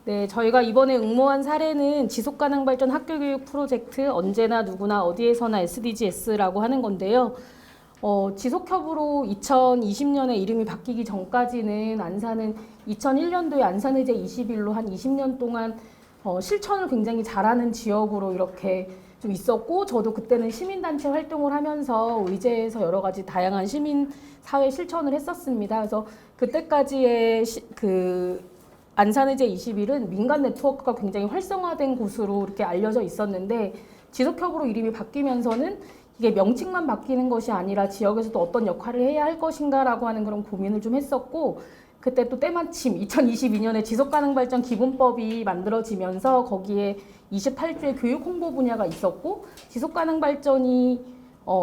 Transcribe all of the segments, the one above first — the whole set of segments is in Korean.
네, 저희가 이번에 응모한 사례는 지속가능발전 학교교육 프로젝트 언제나 누구나 어디에서나 SDGs라고 하는 건데요. 지속협으로 2020년에 이름이 바뀌기 전까지는 안산은 2001년도에 안산의제 21로 한 20년 동안 실천을 굉장히 잘하는 지역으로 이렇게 좀 있었고, 저도 그때는 시민단체 활동을 하면서 의제에서 여러 가지 다양한 시민사회 실천을 했었습니다. 그래서 그때까지의 안산의제 21은 민간 네트워크가 굉장히 활성화된 곳으로 이렇게 알려져 있었는데, 지속협으로 이름이 바뀌면서는 이게 명칭만 바뀌는 것이 아니라 지역에서도 어떤 역할을 해야 할 것인가라고 하는 그런 고민을 좀 했었고, 그때 또 때마침 2022년에 지속가능발전 기본법이 만들어지면서 거기에 28조의 교육 홍보 분야가 있었고, 지속가능발전이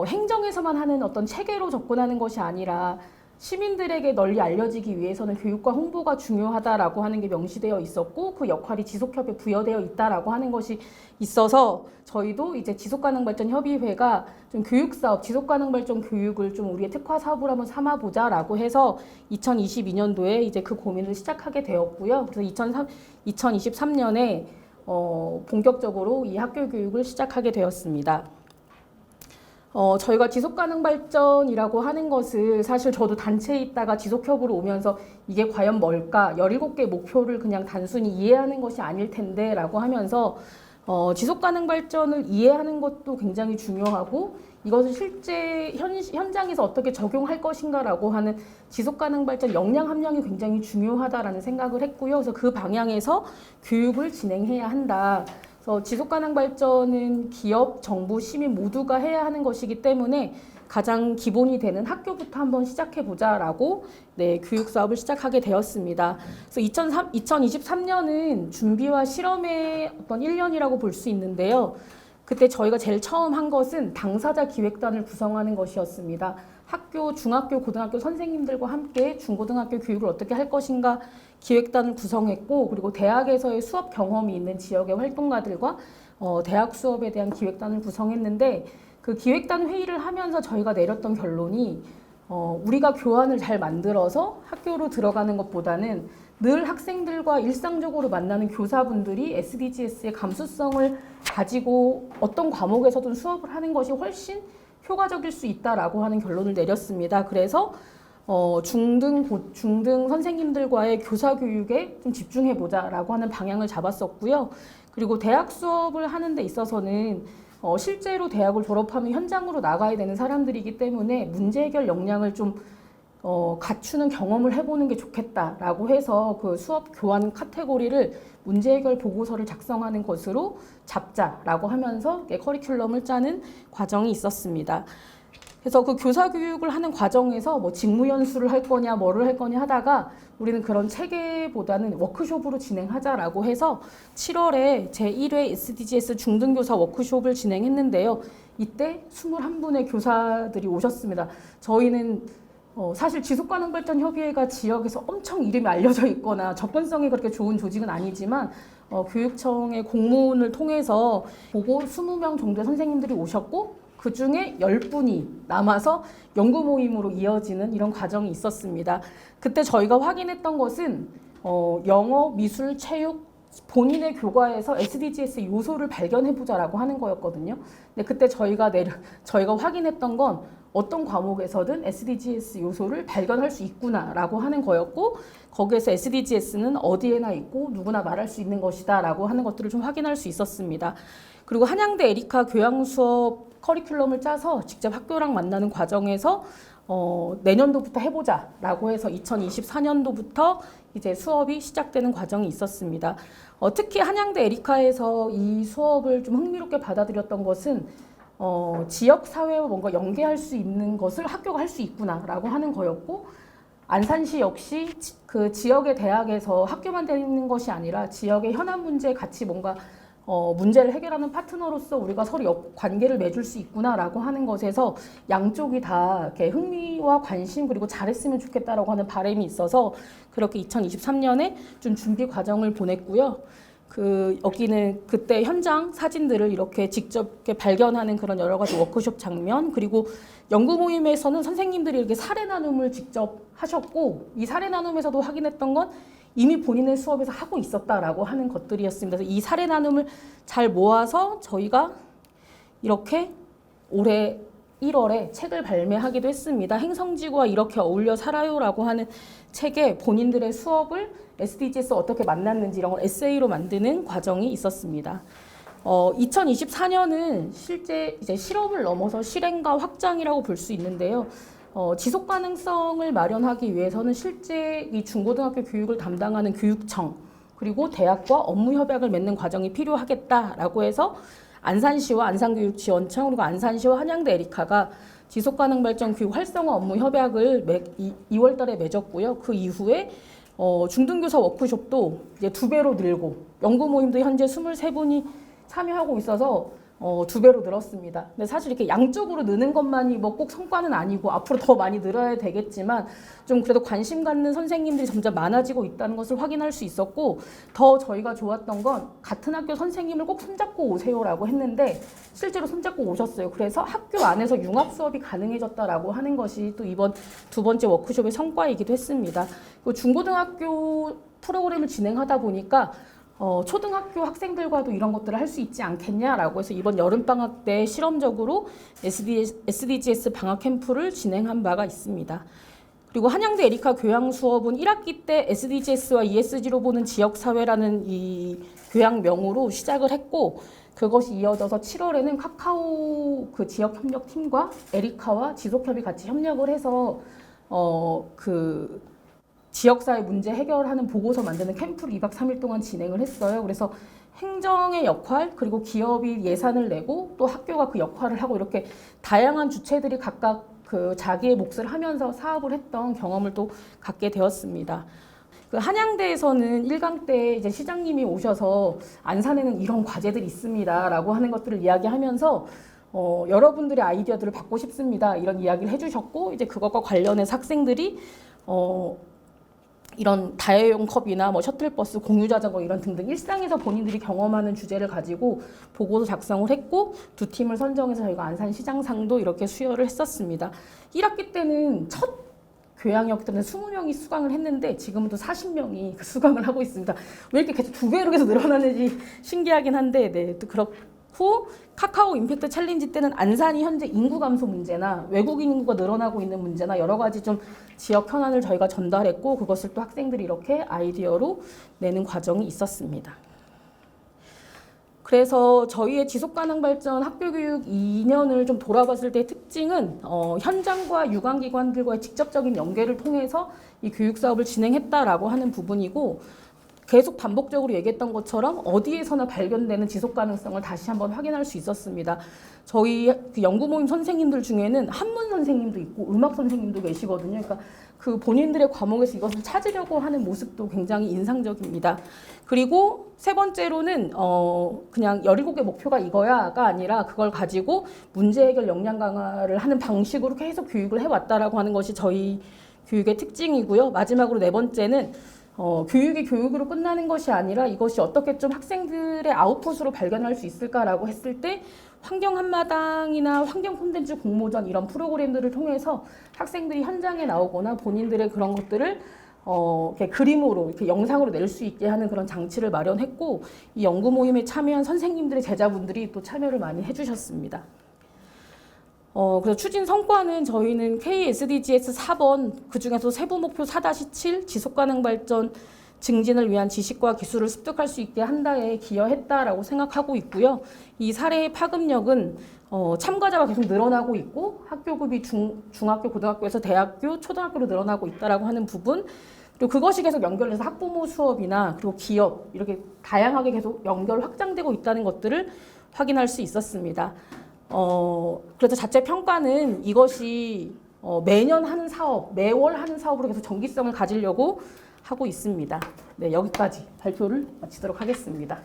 행정에서만 하는 어떤 체계로 접근하는 것이 아니라 시민들에게 널리 알려지기 위해서는 교육과 홍보가 중요하다라고 하는 게 명시되어 있었고, 그 역할이 지속협에 부여되어 있다라고 하는 것이 있어서 저희도 이제 지속가능발전협의회가 좀 교육사업, 지속가능발전 교육을 좀 우리의 특화 사업으로 한번 삼아보자라고 해서 2022년도에 이제 그 고민을 시작하게 되었고요. 그래서 2023년에 본격적으로 이 학교 교육을 시작하게 되었습니다. 저희가 지속가능발전이라고 하는 것을 사실 저도 단체에 있다가 지속협으로 오면서 이게 과연 뭘까? 17개 목표를 그냥 단순히 이해하는 것이 아닐 텐데 라고 하면서 지속가능발전을 이해하는 것도 굉장히 중요하고, 이것을 실제 현장에서 어떻게 적용할 것인가라고 하는 지속가능발전 역량 함량이 굉장히 중요하다라는 생각을 했고요. 그래서 그 방향에서 교육을 진행해야 한다. 그래서 지속가능발전은 기업, 정부, 시민 모두가 해야 하는 것이기 때문에 가장 기본이 되는 학교부터 한번 시작해보자라고 교육 사업을 시작하게 되었습니다. 그래서 2023년은 준비와 실험의 어떤 1년이라고 볼 수 있는데요. 그때 저희가 제일 처음 한 것은 당사자 기획단을 구성하는 것이었습니다. 학교, 중학교, 고등학교 선생님들과 함께 중고등학교 교육을 어떻게 할 것인가 기획단을 구성했고, 그리고 대학에서의 수업 경험이 있는 지역의 활동가들과 대학 수업에 대한 기획단을 구성했는데, 그 기획단 회의를 하면서 저희가 내렸던 결론이 우리가 교환을 잘 만들어서 학교로 들어가는 것보다는 늘 학생들과 일상적으로 만나는 교사분들이 SDGs의 감수성을 가지고 어떤 과목에서든 수업을 하는 것이 훨씬 효과적일 수 있다라고 하는 결론을 내렸습니다. 그래서 중등 선생님들과의 교사 교육에 좀 집중해보자라고 하는 방향을 잡았었고요. 그리고 대학 수업을 하는 데 있어서는 실제로 대학을 졸업하면 현장으로 나가야 되는 사람들이기 때문에 문제 해결 역량을 좀 갖추는 경험을 해보는 게 좋겠다라고 해서 그 수업 교환 카테고리를 문제 해결 보고서를 작성하는 것으로 잡자라고 하면서 커리큘럼을 짜는 과정이 있었습니다. 그래서 그 교사 교육을 하는 과정에서 뭐 직무 연수를 할 거냐 뭐를 할 거냐 하다가 우리는 그런 체계보다는 워크숍으로 진행하자라고 해서 7월에 제1회 SDGs 중등교사 워크숍을 진행했는데요. 이때 21분의 교사들이 오셨습니다. 저희는 사실 지속가능발전협의회가 지역에서 엄청 이름이 알려져 있거나 접근성이 그렇게 좋은 조직은 아니지만 교육청의 공문을 통해서 보고 20명 정도의 선생님들이 오셨고, 그 중에 10분이 남아서 연구 모임으로 이어지는 이런 과정이 있었습니다. 그때 저희가 확인했던 것은 영어, 미술, 체육, 본인의 교과에서 SDGs 요소를 발견해보자라고 하는 거였거든요. 근데 그때 저희가 확인했던 건 어떤 과목에서든 SDGs 요소를 발견할 수 있구나라고 하는 거였고, 거기에서 SDGs는 어디에나 있고 누구나 말할 수 있는 것이다라고 하는 것들을 좀 확인할 수 있었습니다. 그리고 한양대 에리카 교양 수업 커리큘럼을 짜서 직접 학교랑 만나는 과정에서 내년도부터 해보자라고 해서 2024년도부터 이제 수업이 시작되는 과정이 있었습니다. 특히 한양대 에리카에서 이 수업을 좀 흥미롭게 받아들였던 것은 지역 사회와 뭔가 연계할 수 있는 것을 학교가 할 수 있구나라고 하는 거였고, 안산시 역시 그 지역의 대학에서 학교만 되는 것이 아니라 지역의 현안 문제에 같이 뭔가 문제를 해결하는 파트너로서 우리가 서로 관계를 맺을 수 있구나라고 하는 것에서 양쪽이 다 이렇게 흥미와 관심 그리고 잘했으면 좋겠다라고 하는 바람이 있어서 그렇게 2023년에 좀 준비 과정을 보냈고요. 여기는 그때 현장 사진들을 이렇게 직접 이렇게 발견하는 그런 여러 가지 워크숍 장면, 그리고 연구 모임에서는 선생님들이 이렇게 사례 나눔을 직접 하셨고, 이 사례 나눔에서도 확인했던 건 이미 본인의 수업에서 하고 있었다라고 하는 것들이었습니다. 그래서 이 사례 나눔을 잘 모아서 저희가 이렇게 올해 1월에 책을 발매하기도 했습니다. 행성지구와 이렇게 어울려 살아요라고 하는 책에 본인들의 수업을 SDGs 어떻게 만났는지 이런 걸 에세이로 만드는 과정이 있었습니다. 2024년은 실제 이제 실험을 넘어서 실행과 확장이라고 볼 수 있는데요. 지속 가능성을 마련하기 위해서는 실제 이 중고등학교 교육을 담당하는 교육청 그리고 대학과 업무 협약을 맺는 과정이 필요하겠다라고 해서 안산시와 안산교육지원청 그리고 안산시와 한양대 에리카가 지속가능발전 교육 활성화 업무 협약을 2월 달에 맺었고요. 그 이후에 중등교사 워크숍도 이제 2배로 늘고 연구 모임도 현재 23분이 참여하고 있어서 2배로 늘었습니다. 근데 사실 이렇게 양쪽으로 느는 것만이 뭐 꼭 성과는 아니고 앞으로 더 많이 늘어야 되겠지만 좀 그래도 관심 갖는 선생님들이 점점 많아지고 있다는 것을 확인할 수 있었고, 더 저희가 좋았던 건 같은 학교 선생님을 꼭 손잡고 오세요라고 했는데 실제로 손잡고 오셨어요. 그래서 학교 안에서 융합 수업이 가능해졌다라고 하는 것이 또 이번 2번째 워크숍의 성과이기도 했습니다. 그리고 중고등학교 프로그램을 진행하다 보니까 초등학교 학생들과도 이런 것들을 할 수 있지 않겠냐라고 해서 이번 여름방학 때 실험적으로 SDGs 방학 캠프를 진행한 바가 있습니다. 그리고 한양대 에리카 교양 수업은 1학기 때 SDGs와 ESG로 보는 지역사회라는 이 교양명으로 시작을 했고, 그것이 이어져서 7월에는 카카오 그 지역협력팀과 에리카와 지속협이 같이 협력을 해서 지역사회 문제 해결하는 보고서 만드는 캠프를 2박 3일 동안 진행을 했어요. 그래서 행정의 역할, 그리고 기업이 예산을 내고 또 학교가 그 역할을 하고 이렇게 다양한 주체들이 각각 그 자기의 몫을 하면서 사업을 했던 경험을 또 갖게 되었습니다. 그 한양대에서는 1강 때 이제 시장님이 오셔서 안산에는 이런 과제들이 있습니다라고 하는 것들을 이야기하면서 여러분들의 아이디어들을 받고 싶습니다. 이런 이야기를 해주셨고, 이제 그것과 관련해서 학생들이 이런 다회용 컵이나 뭐 셔틀버스, 공유자전거 이런 등등 일상에서 본인들이 경험하는 주제를 가지고 보고서 작성을 했고, 2팀을 선정해서 저희가 안산시장상도 이렇게 수여를 했었습니다. 1학기 때는 첫 교양이었기 때문에 20명이 수강을 했는데 지금은 또 40명이 수강을 하고 있습니다. 왜 이렇게 계속 2배로 계속 늘어나는지 신기하긴 한데, 네, 또 그렇고 카카오 임팩트 챌린지 때는 안산이 현재 인구 감소 문제나 외국인 인구가 늘어나고 있는 문제나 여러 가지 좀 지역 현안을 저희가 전달했고, 그것을 또 학생들이 이렇게 아이디어로 내는 과정이 있었습니다. 그래서 저희의 지속가능발전 학교교육 2년을 좀 돌아봤을 때의 특징은 현장과 유관기관들과의 직접적인 연계를 통해서 이 교육사업을 진행했다라고 하는 부분이고, 계속 반복적으로 얘기했던 것처럼 어디에서나 발견되는 지속가능성을 다시 한번 확인할 수 있었습니다. 저희 그 연구 모임 선생님들 중에는 한문 선생님도 있고 음악 선생님도 계시거든요. 그러니까 그 본인들의 과목에서 이것을 찾으려고 하는 모습도 굉장히 인상적입니다. 그리고 세 번째로는 그냥 17개 목표가 이거야가 아니라 그걸 가지고 문제 해결 역량 강화를 하는 방식으로 계속 교육을 해왔다라고 하는 것이 저희 교육의 특징이고요. 마지막으로 네 번째는 교육이 교육으로 끝나는 것이 아니라 이것이 어떻게 좀 학생들의 아웃풋으로 발견할 수 있을까라고 했을 때 환경 한마당이나 환경 콘텐츠 공모전 이런 프로그램들을 통해서 학생들이 현장에 나오거나 본인들의 그런 것들을 이렇게 그림으로, 이렇게 영상으로 낼 수 있게 하는 그런 장치를 마련했고, 이 연구 모임에 참여한 선생님들의 제자분들이 또 참여를 많이 해주셨습니다. 그래서 추진 성과는 저희는 KSDGs 4번, 그중에서 세부 목표 4-7 지속가능 발전 증진을 위한 지식과 기술을 습득할 수 있게 한다에 기여했다라고 생각하고 있고요. 이 사례의 파급력은 참가자가 계속 늘어나고 있고 학교급이 중학교, 고등학교에서 대학교, 초등학교로 늘어나고 있다라고 하는 부분, 그리고 그것이 계속 연결해서 학부모 수업이나 그리고 기업 이렇게 다양하게 계속 연결 확장되고 있다는 것들을 확인할 수 있었습니다. 그래서 자체 평가는 이것이 매년 하는 사업, 매월 하는 사업으로 계속 정기성을 가지려고 하고 있습니다. 네, 여기까지 발표를 마치도록 하겠습니다.